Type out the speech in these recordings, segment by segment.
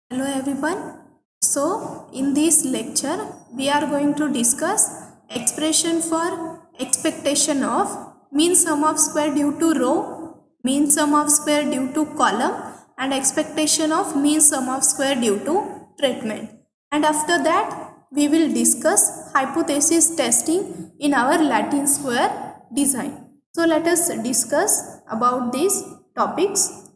Hello everyone. So in this lecture we are going to discuss expression for expectation of mean sum of square due to row, mean sum of square due to column and expectation of mean sum of square due to treatment. And after that we will discuss hypothesis testing in our Latin square design. So let us discuss about these topics.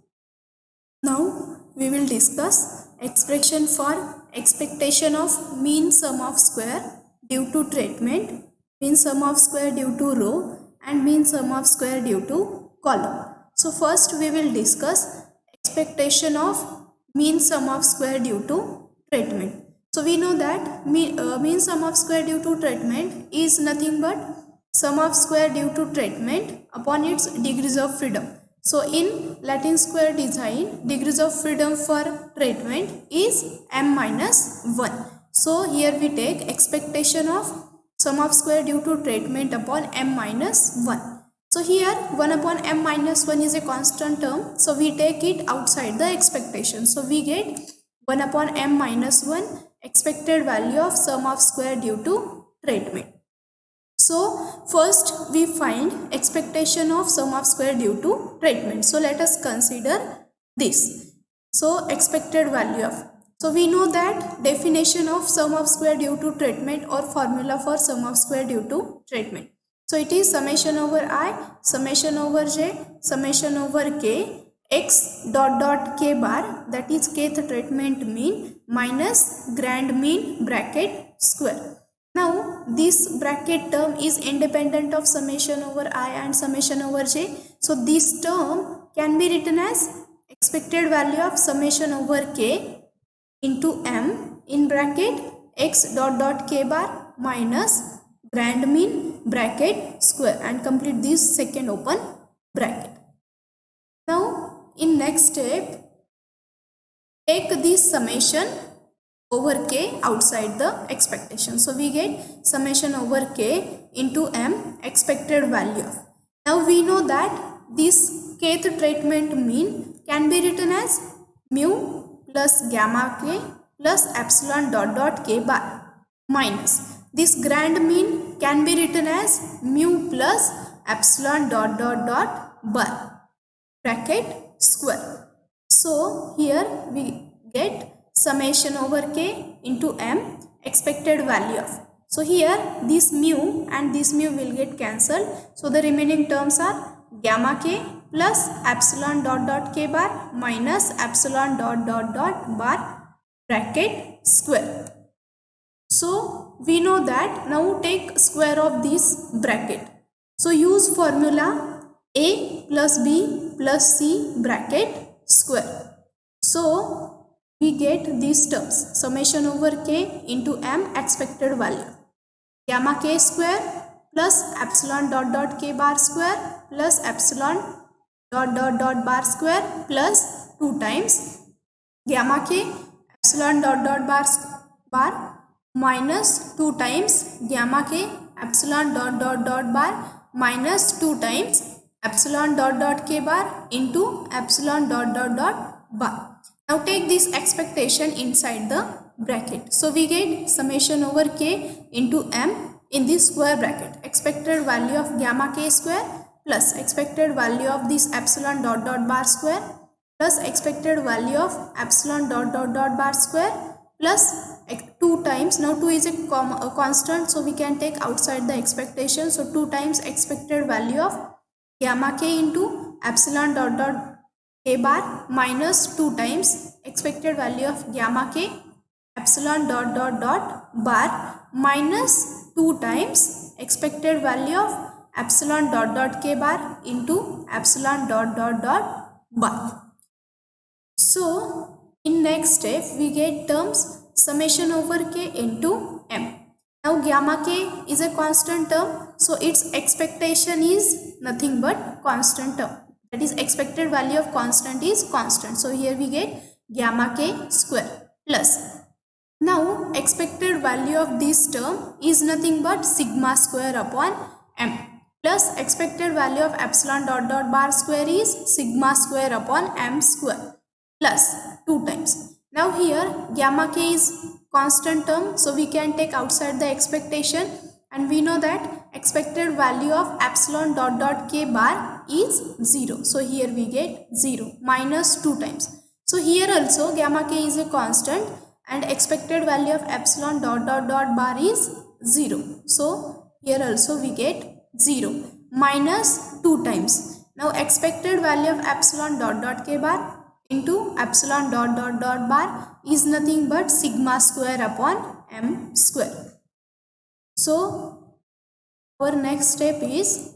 Now we will discuss expression for expectation of mean sum of square due to treatment, mean sum of square due to row and mean sum of square due to column. So first we will discuss expectation of mean sum of square due to treatment. So we know that mean sum of square due to treatment is nothing but sum of square due to treatment upon its degrees of freedom. So in Latin square design, degrees of freedom for treatment is m minus 1. So here we take expectation of sum of square due to treatment upon m minus 1. So here 1 upon m minus 1 is a constant term. So we take it outside the expectation. So we get 1 upon m minus 1 expected value of sum of square due to treatment. So first we find expectation of sum of square due to treatment. So let us consider this. So expected value of. So we know that definition of sum of square due to treatment or formula for sum of square due to treatment. So it is summation over I, summation over j, summation over k, x dot dot k bar, that is kth treatment mean, minus grand mean bracket square. Now this bracket term is independent of summation over I and summation over j. So this term can be written as expected value of summation over k into m in bracket x dot dot k bar minus grand mean bracket square and complete this second open bracket. Now in next step, take this summation over k outside the expectation. So we get summation over k into m expected value of. Now we know that this kth treatment mean can be written as mu plus gamma k plus epsilon dot dot k bar minus this grand mean can be written as mu plus epsilon dot dot dot bar bracket square. So here we get summation over k into m expected value of. So here this mu and this mu will get cancelled. So the remaining terms are gamma k plus epsilon dot dot k bar minus epsilon dot dot dot bar bracket square. So we know that. Now take square of this bracket. So use formula a plus b plus c bracket square. So we get these terms summation over k into m expected value, gamma k square plus epsilon dot dot k bar square plus epsilon dot dot dot bar square plus 2 times gamma k epsilon dot dot bar minus 2 times gamma k epsilon dot dot dot bar minus 2 times epsilon dot dot k bar into epsilon dot dot dot bar. Now take this expectation inside the bracket. So we get summation over k into m in this square bracket. Expected value of gamma k square plus expected value of this epsilon dot dot bar square plus expected value of epsilon dot dot dot bar square plus 2 times. Now 2 is a constant, so we can take outside the expectation. So 2 times expected value of gamma k into epsilon dot dot k bar minus 2 times expected value of gamma k epsilon dot dot dot bar minus 2 times expected value of epsilon dot dot k bar into epsilon dot dot dot bar. So in next step we get terms summation over k into m. Now gamma k is a constant term, so its expectation is nothing but constant term. That is expected value of constant is constant. So here we get gamma k square plus. Now expected value of this term is nothing but sigma square upon m plus expected value of epsilon dot dot bar square is sigma square upon m square plus 2 times. Now here gamma k is constant term, so we can take outside the expectation, and we know that expected value of epsilon dot dot k bar is 0. So here we get 0 minus 2 times. So here also gamma k is a constant and expected value of epsilon dot dot dot bar is 0. So here also we get 0 minus 2 times. Now expected value of epsilon dot dot k bar into epsilon dot dot dot bar is nothing but sigma square upon m square. So our next step is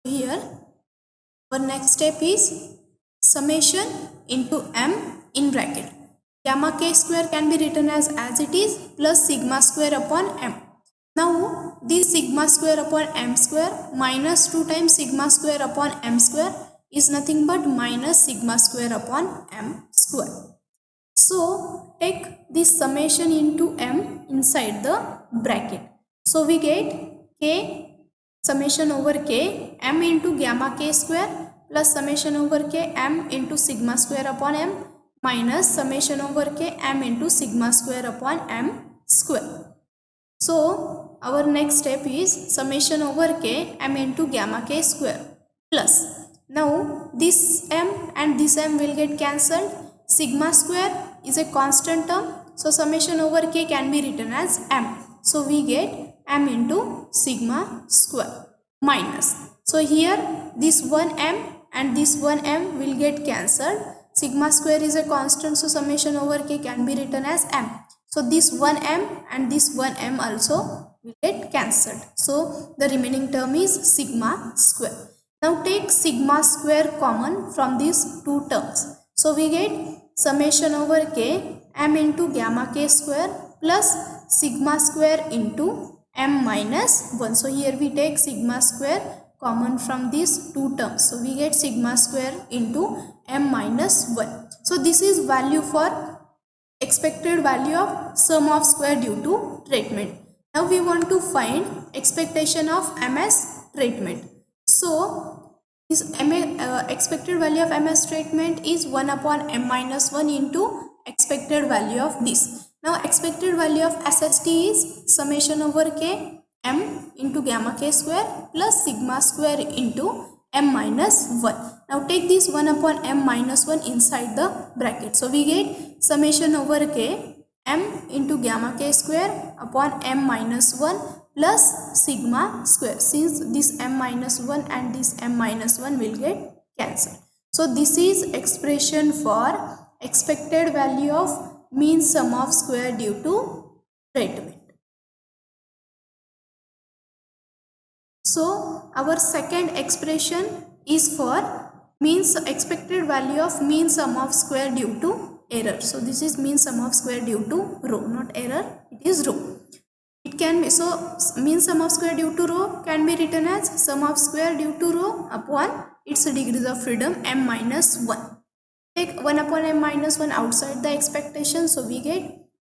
here. Our next step is summation into m in bracket. Gamma k square can be written as it is plus sigma square upon m. Now this sigma square upon m square minus 2 times sigma square upon m square is nothing but minus sigma square upon m square. So take this summation into m inside the bracket. So we get k summation over k m into gamma k square plus summation over k m into sigma square upon m minus summation over k m into sigma square upon m square. So our next step is summation over k m into gamma k square plus, now this m and this m will get cancelled. Sigma square is a constant term, so summation over k can be written as m. So we get m into sigma square minus, so here this 1m and this 1m will get cancelled. Sigma square is a constant, so summation over k can be written as m. So this 1m and this 1m also will get cancelled. So the remaining term is sigma square. Now take sigma square common from these two terms. So we get summation over k m into gamma k square plus sigma square into m minus 1. So here we take sigma square common from these two terms. So we get sigma square into m minus 1. So this is value for expected value of sum of square due to treatment. Now we want to find expectation of MS treatment. So this expected value of MS treatment is 1 upon m minus 1 into expected value of this. Now expected value of SST is summation over k m into gamma k square plus sigma square into m minus 1. Now take this 1 upon m minus 1 inside the bracket. So we get summation over k m into gamma k square upon m minus 1 plus sigma square, since this m minus 1 and this m minus 1 will get cancelled. So this is expression for expected value of mean sum of square due to treatment. So our second expression is for means expected value of mean sum of square due to error. So this is mean sum of square due to rho, not error, it is rho. It can be, so mean sum of square due to rho can be written as sum of square due to rho upon its degrees of freedom m minus 1. Take 1 upon m minus 1 outside the expectation, so we get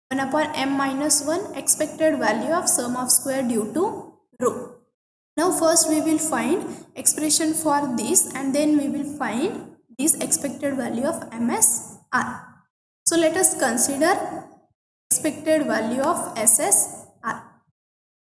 1 upon m minus 1 expected value of sum of square due to rho. Now first we will find expression for this and then we will find this expected value of MSR. So let us consider expected value of SSR.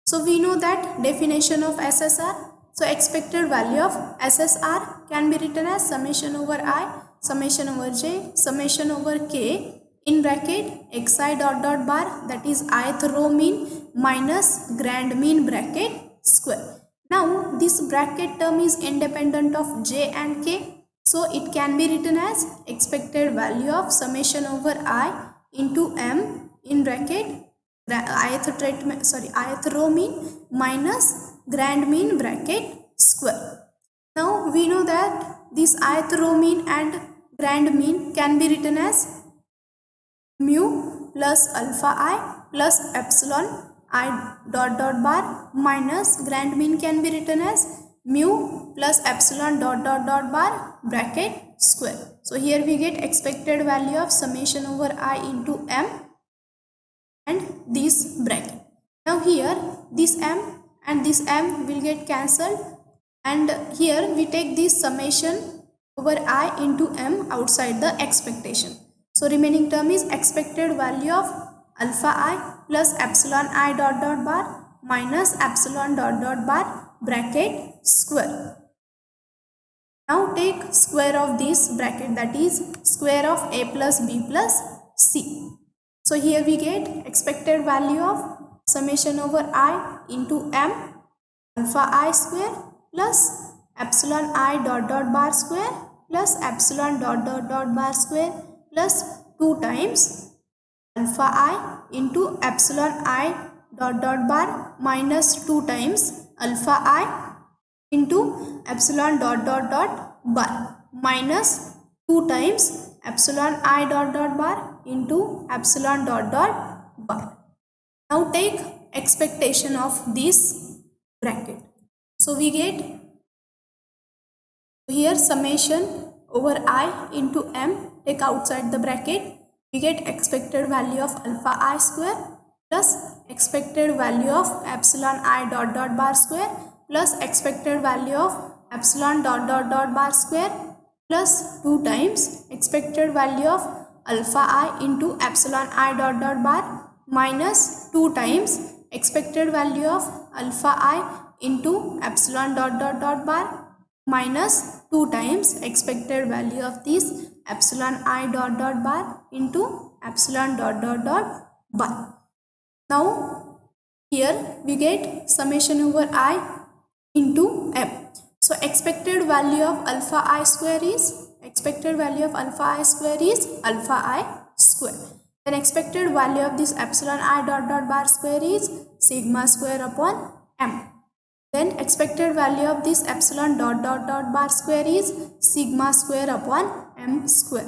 So we know that definition of SSR. So expected value of SSR can be written as summation over I, summation over j, summation over k in bracket xi dot dot bar, that is ith row mean minus grand mean bracket square. Now this bracket term is independent of j and k, so it can be written as expected value of summation over I into m in bracket ith row mean minus grand mean bracket square. Now we know that this ith row mean and grand mean can be written as mu plus alpha I plus epsilon I dot dot bar minus grand mean can be written as mu plus epsilon dot dot dot bar bracket square. So here we get expected value of summation over I into m and this bracket. Now here this m and this m will get cancelled, and here we take this summation over I into m outside the expectation. So remaining term is expected value of alpha I plus epsilon I dot dot bar minus epsilon dot dot bar bracket square. Now take square of this bracket, that is square of a plus b plus c. So here we get expected value of summation over I into m alpha I square plus epsilon I dot dot bar square plus epsilon dot dot dot bar square plus 2 times alpha I into epsilon I dot dot bar minus 2 times alpha I into epsilon dot dot dot bar minus 2 times epsilon I dot dot bar into epsilon dot dot bar. Now take expectation of this bracket. So we get here summation over I into m, take outside the bracket, we get expected value of alpha I square plus expected value of epsilon I dot dot bar square plus expected value of epsilon dot dot dot bar square plus 2 times expected value of alpha I into epsilon I dot dot bar minus 2 times expected value of alpha I into epsilon dot dot dot bar minus 2 times expected value of this epsilon I dot dot bar into epsilon dot dot dot bar. Now here we get summation over I into m. So expected value of alpha I square is alpha I square. Then expected value of this epsilon I dot dot bar square is sigma square upon m. Then expected value of this epsilon dot dot dot bar square is sigma square upon m square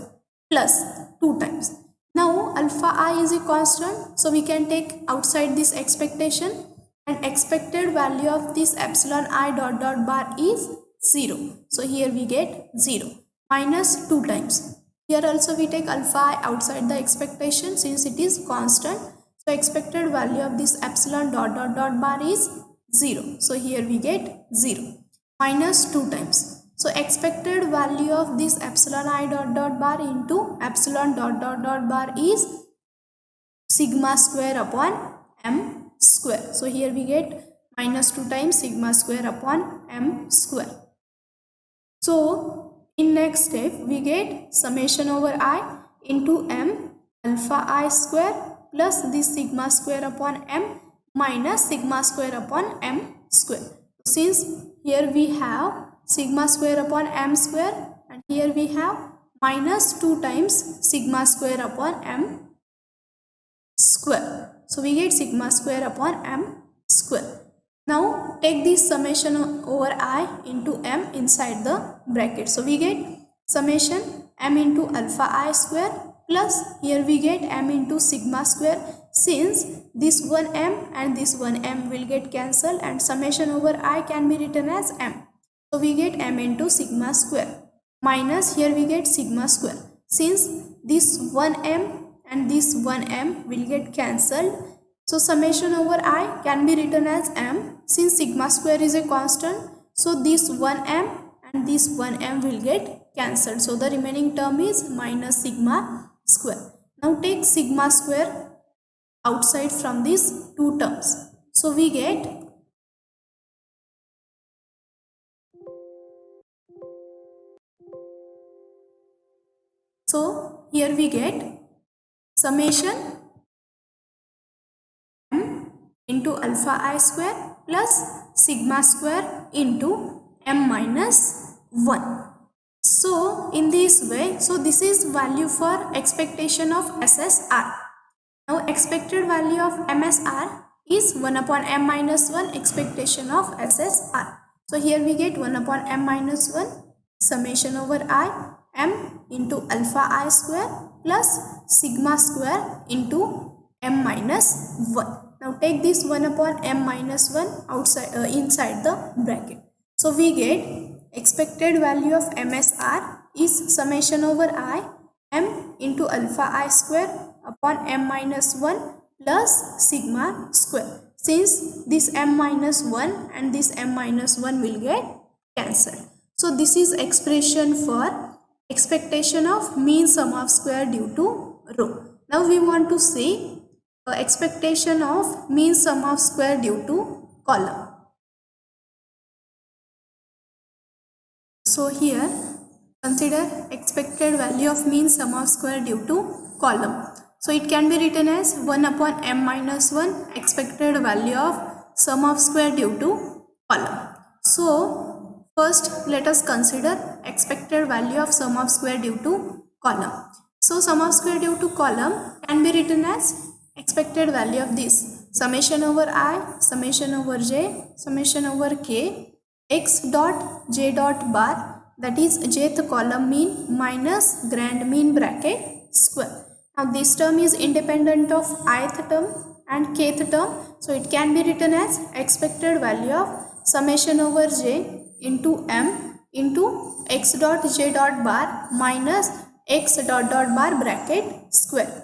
plus 2 times. Now alpha I is a constant, so we can take outside this expectation, and expected value of this epsilon I dot dot bar is 0. So here we get 0 minus 2 times. Here also we take alpha I outside the expectation since it is constant. So expected value of this epsilon dot dot dot bar is 0. So here we get 0 minus 2 times. So expected value of this epsilon I dot dot bar into epsilon dot dot dot bar is sigma square upon m square. So here we get minus 2 times sigma square upon m square. So in next step we get summation over I into m alpha I square plus this sigma square upon m minus sigma square upon m square. Since here we have sigma square upon m square and here we have minus 2 times sigma square upon m square. So we get sigma square upon m square. Now take this summation over I into m inside the bracket. So we get summation m into alpha I square plus here we get m into sigma square. Since this 1m and this 1m will get cancelled and summation over I can be written as m. So we get m into sigma square minus here we get sigma square. Since this 1m and this 1m will get cancelled, so summation over I can be written as m. Since sigma square is a constant, so this 1m and this 1m will get cancelled. So the remaining term is minus sigma square. Now take sigma square outside from these two terms. So we get here we get summation m into alpha I square plus sigma square into m minus 1. So in this way, so this is value for expectation of SSR. Now expected value of MSR is 1 upon m minus 1 expectation of SSR. So here we get 1 upon m minus 1 summation over I m into alpha I square plus sigma square into m minus 1. Now take this 1 upon m minus 1 outside inside the bracket. So we get expected value of MSR is summation over I m into alpha I square upon m minus 1 plus sigma square. Since this m minus 1 and this m minus 1 will get cancelled. So this is expression for expectation of mean sum of square due to row. Now we want to see expectation of mean sum of square due to column. So here consider expected value of mean sum of square due to column. So it can be written as 1 upon m minus 1 expected value of sum of square due to column. So first let us consider expected value of sum of square due to column. So sum of square due to column can be written as expected value of this summation over I, summation over j, summation over k, x dot j dot bar, that is jth column mean minus grand mean bracket square. Now this term is independent of ith term and kth term, so it can be written as expected value of summation over j into m into x dot j dot bar minus x dot dot bar bracket square.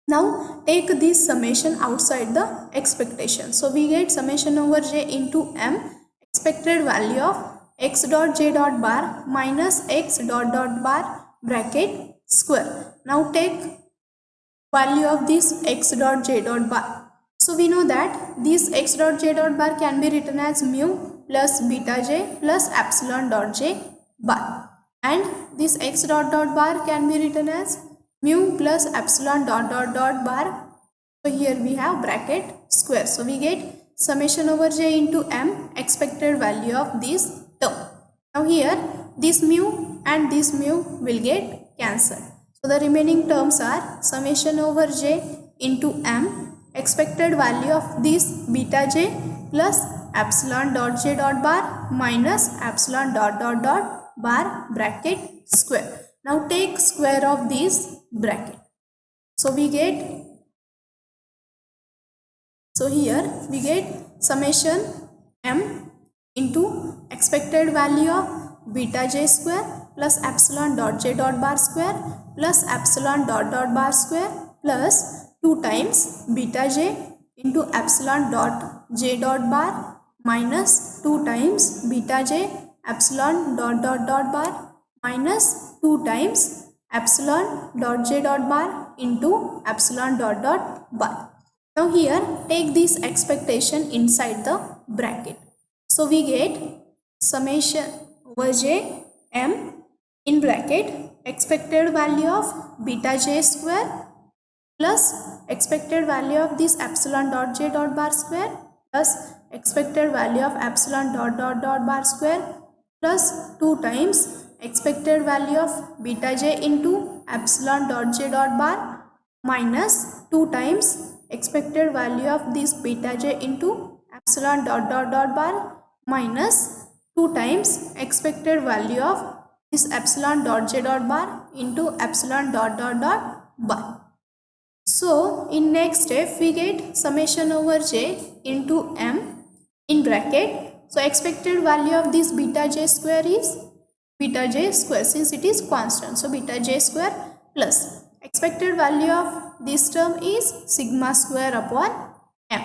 Now take this summation outside the expectation. So we get summation over j into m expected value of x dot j dot bar minus x dot dot bar bracket square. Now take value of this x dot j dot bar. So we know that this x dot j dot bar can be written as mu plus beta j plus epsilon dot j bar, and this x dot dot bar can be written as mu plus epsilon dot dot dot bar. So here we have bracket square. So we get summation over j into m expected value of this term. Now here this mu and this mu will get cancelled. So the remaining terms are summation over j into m expected value of this beta j plus epsilon dot j dot bar minus epsilon dot dot dot bar bracket square. Now take square of this bracket. So we get, so here we get summation m into expected value of beta j square plus epsilon dot j dot bar square plus epsilon dot dot bar square plus 2 times beta j into epsilon dot j dot bar minus 2 times beta j epsilon dot dot dot bar minus 2 times epsilon dot j dot bar into epsilon dot dot bar. Now here take this expectation inside the bracket. So we get summation over j m in bracket expected value of beta j square plus expected value of this epsilon dot j dot bar square plus expected value of epsilon dot dot dot bar square plus 2 times expected value of beta j into epsilon dot j dot bar minus 2 times expected value of this beta j into epsilon dot dot dot bar minus 2 times expected value of this epsilon dot j dot bar into epsilon dot dot dot bar. So in next step we get summation over j into m in bracket. So expected value of this beta j square is beta j square since it is constant. So beta j square plus expected value of this term is sigma square upon m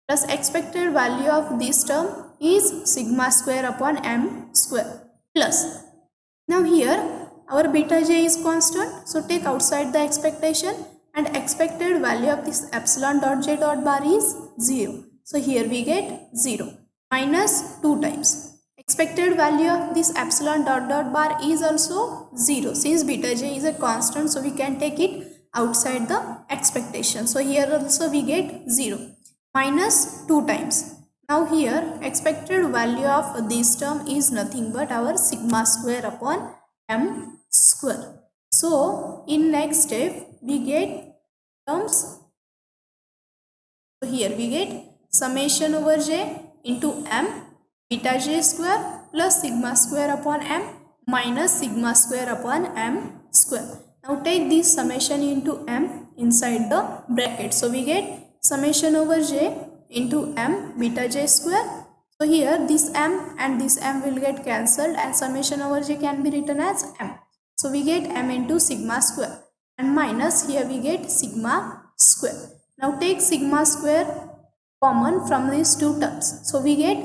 plus expected value of this term is sigma square upon m square plus. Now here our beta j is constant, so take outside the expectation, and expected value of this epsilon dot j dot bar is 0. So here we get 0 minus 2 times. Expected value of this epsilon dot dot bar is also 0 since beta j is a constant, so we can take it outside the expectation. So here also we get 0 minus 2 times. Now here expected value of this term is nothing but our sigma square upon m square. So in next step we get terms. So here we get summation over j into m beta j square plus sigma square upon m minus sigma square upon m square. Now take this summation into m inside the bracket. So we get summation over j into m beta j square. So here this m and this m will get cancelled and summation over j can be written as m. So we get m into sigma square and minus here we get sigma square. Now take sigma square common from these two terms. So we get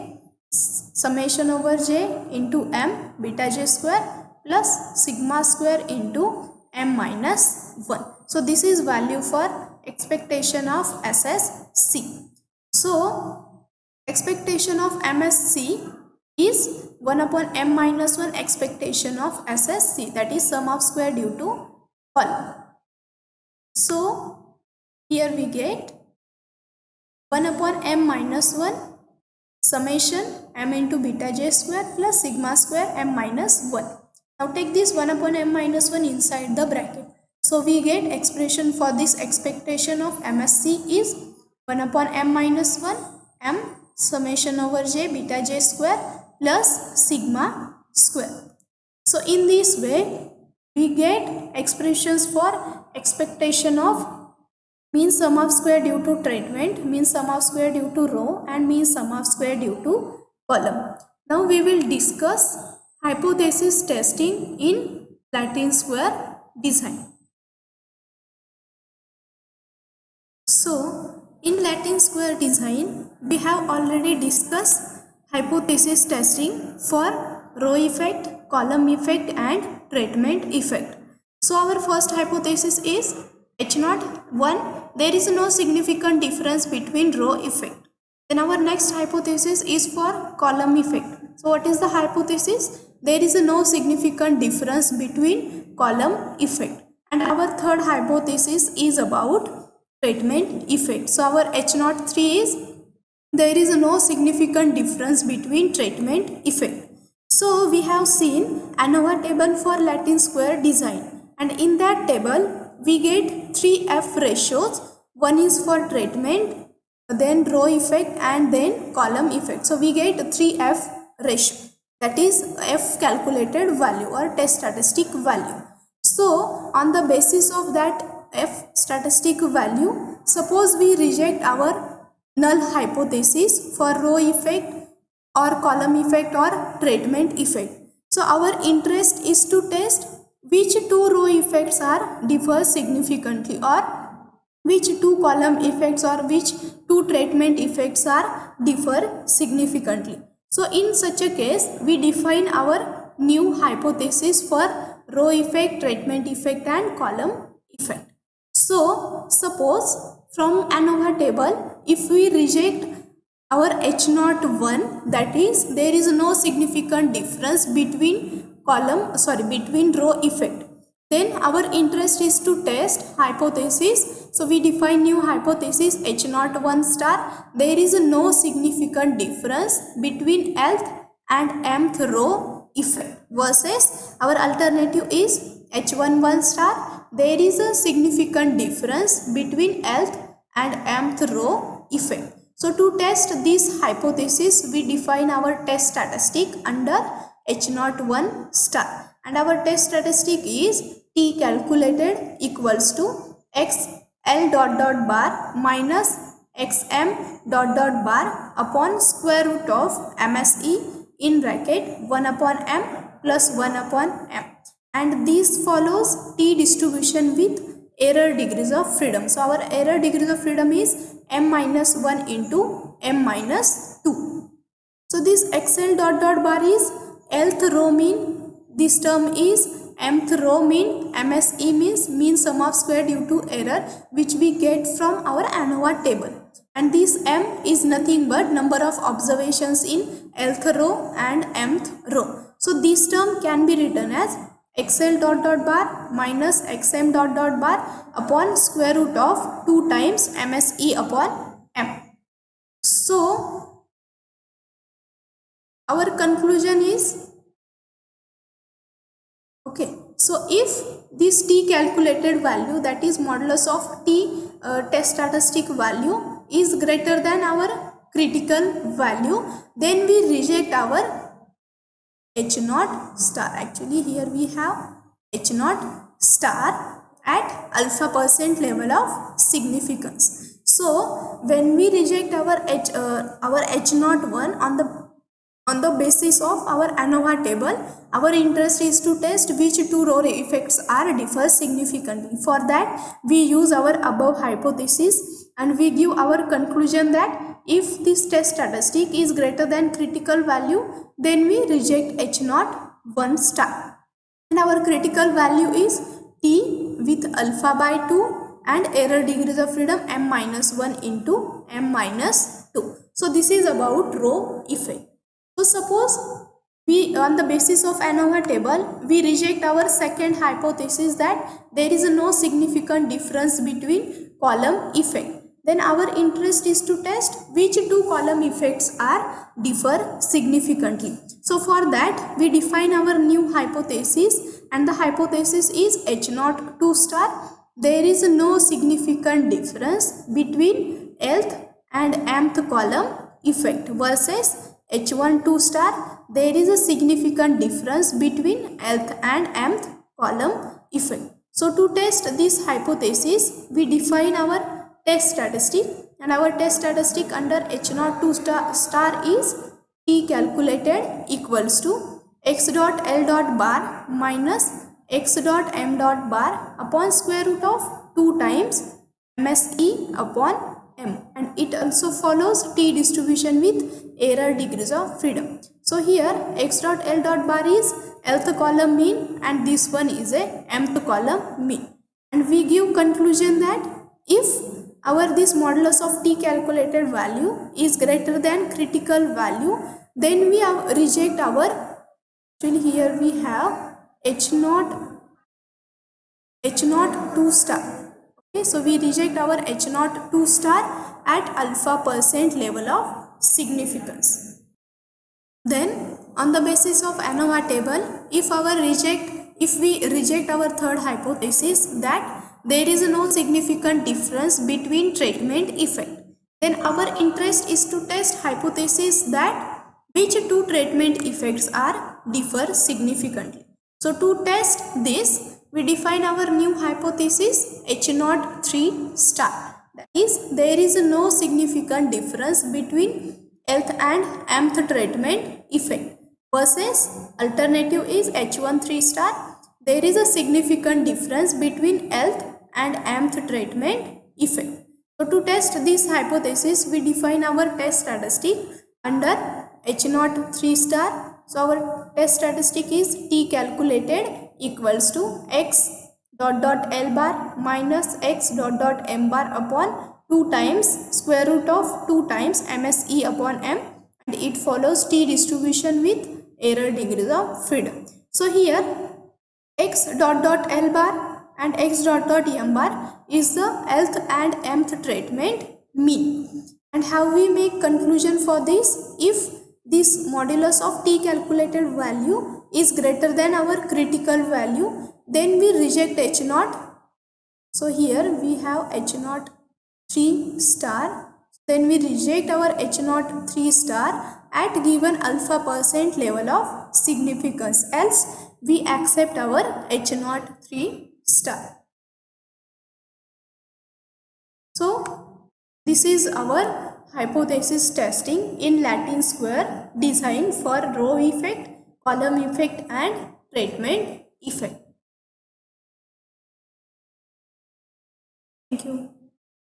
summation over j into m beta j square plus sigma square into m minus 1. So this is value for expectation of SSC. So expectation of MSC is 1 upon m minus 1 expectation of SSC, that is sum of square due to column. So here we get 1 upon m minus 1 summation m into beta j square plus sigma square m minus 1. Now take this 1 upon m minus 1 inside the bracket. So we get expression for this expectation of MSC is 1 upon m minus 1 m summation over j beta j square plus sigma square. So in this way we get expressions for expectation of mean sum of square due to treatment, mean sum of square due to row, and mean sum of square due to column. Now we will discuss hypothesis testing in Latin square design. So in Latin square design we have already discussed hypothesis testing for row effect, column effect and treatment effect. So our first hypothesis is H0 1, there is no significant difference between row effect. Then our next hypothesis is for column effect. So what is the hypothesis? There is no significant difference between column effect. And our third hypothesis is about treatment effect. So our H0 3 is there is no significant difference between treatment effect. So we have seen ANOVA table for Latin square design, and in that table we get 3 F ratios. One is for treatment, then row effect and then column effect. So we get 3 F ratio, that is F calculated value or test statistic value. So on the basis of that F statistic value, suppose we reject our null hypothesis for row effect or column effect or treatment effect. So our interest is to test which two row effects are differ significantly, or which two column effects or which two treatment effects are differ significantly. So in such a case we define our new hypothesis for row effect, treatment effect and column effect. So suppose from ANOVA table if we reject our H0 1, that is there is no significant difference between between row effect, then our interest is to test hypothesis. So we define new hypothesis H0 1 star, there is no significant difference between lth and mth row effect, versus our alternative is H1 1 star, there is a significant difference between lth and mth row effect. So to test this hypothesis we define our test statistic under H0 1 star, and our test statistic is T calculated equals to x L dot dot bar minus xm dot dot bar upon square root of MSE in bracket 1 upon m plus 1 upon m, and this follows T distribution with error degrees of freedom. So our error degrees of freedom is m minus 1 into m minus 2. So this xl dot dot bar is lth row mean, this term is mth row mean, MSE means mean sum of square due to error, which we get from our ANOVA table, and this m is nothing but number of observations in lth row and mth row. So this term can be written as xl dot dot bar minus xm dot dot bar upon square root of 2 times MSE upon m. So our conclusion is, okay, so if this T calculated value, that is modulus of T test statistic value, is greater than our critical value, then we reject our H0 star. Actually here we have H0 star at alpha % level of significance. So when we reject our H0 1 on the basis of our ANOVA table, our interest is to test which two row effects are differ significantly. For that we use our above hypothesis and we give our conclusion that if this test statistic is greater than critical value, then we reject H naught 1 star. And our critical value is T with alpha by 2 and error degrees of freedom m minus 1 into m minus 2. So this is about row effect. So suppose we, on the basis of ANOVA table, we reject our second hypothesis that there is no significant difference between column effect. Then our interest is to test which two column effects are differ significantly. So for that we define our new hypothesis, and the hypothesis is H naught 2 star. There is no significant difference between nth and mth column effect versus H1 2 star. There is a significant difference between nth and mth column effect. So to test this hypothesis, we define our test statistic, and our test statistic under H naught 2 star is T calculated equals to x dot L dot bar minus x dot M dot bar upon square root of 2 times MSE upon M, and it also follows T distribution with error degrees of freedom. So here x dot L dot bar is nth column mean and this one is a mth column mean, and we give conclusion that if our this modulus of T calculated value is greater than critical value, then we reject our, actually here we have H naught 2 star. Okay, so we reject our H naught 2 star at alpha % level of significance. Then on the basis of ANOVA table, if we reject our third hypothesis that there is no significant difference between treatment effect, then our interest is to test hypothesis that which two treatment effects are differ significantly. So to test this, we define our new hypothesis H naught 3 star. That is, there is no significant difference between nth and mth treatment effect versus alternative is H1 3 star. There is a significant difference between nth and mth treatment effect. So to test this hypothesis, we define our test statistic under H naught 3 star. So our test statistic is T calculated equals to x dot dot L bar minus x dot dot M bar upon 2 times square root of 2 times MSE upon M, and it follows T distribution with error degrees of freedom. So here x dot dot L bar and x dot dot M bar is the nth and mth treatment mean. And how we make conclusion for this? If this modulus of T calculated value is greater than our critical value, then we reject H naught. So here we have H naught 3 star, then we reject our H naught 3 star at given alpha % level of significance, else we accept our H naught 3 star. So this is our hypothesis testing in Latin square design for row effect, column effect and treatment effect. Thank you.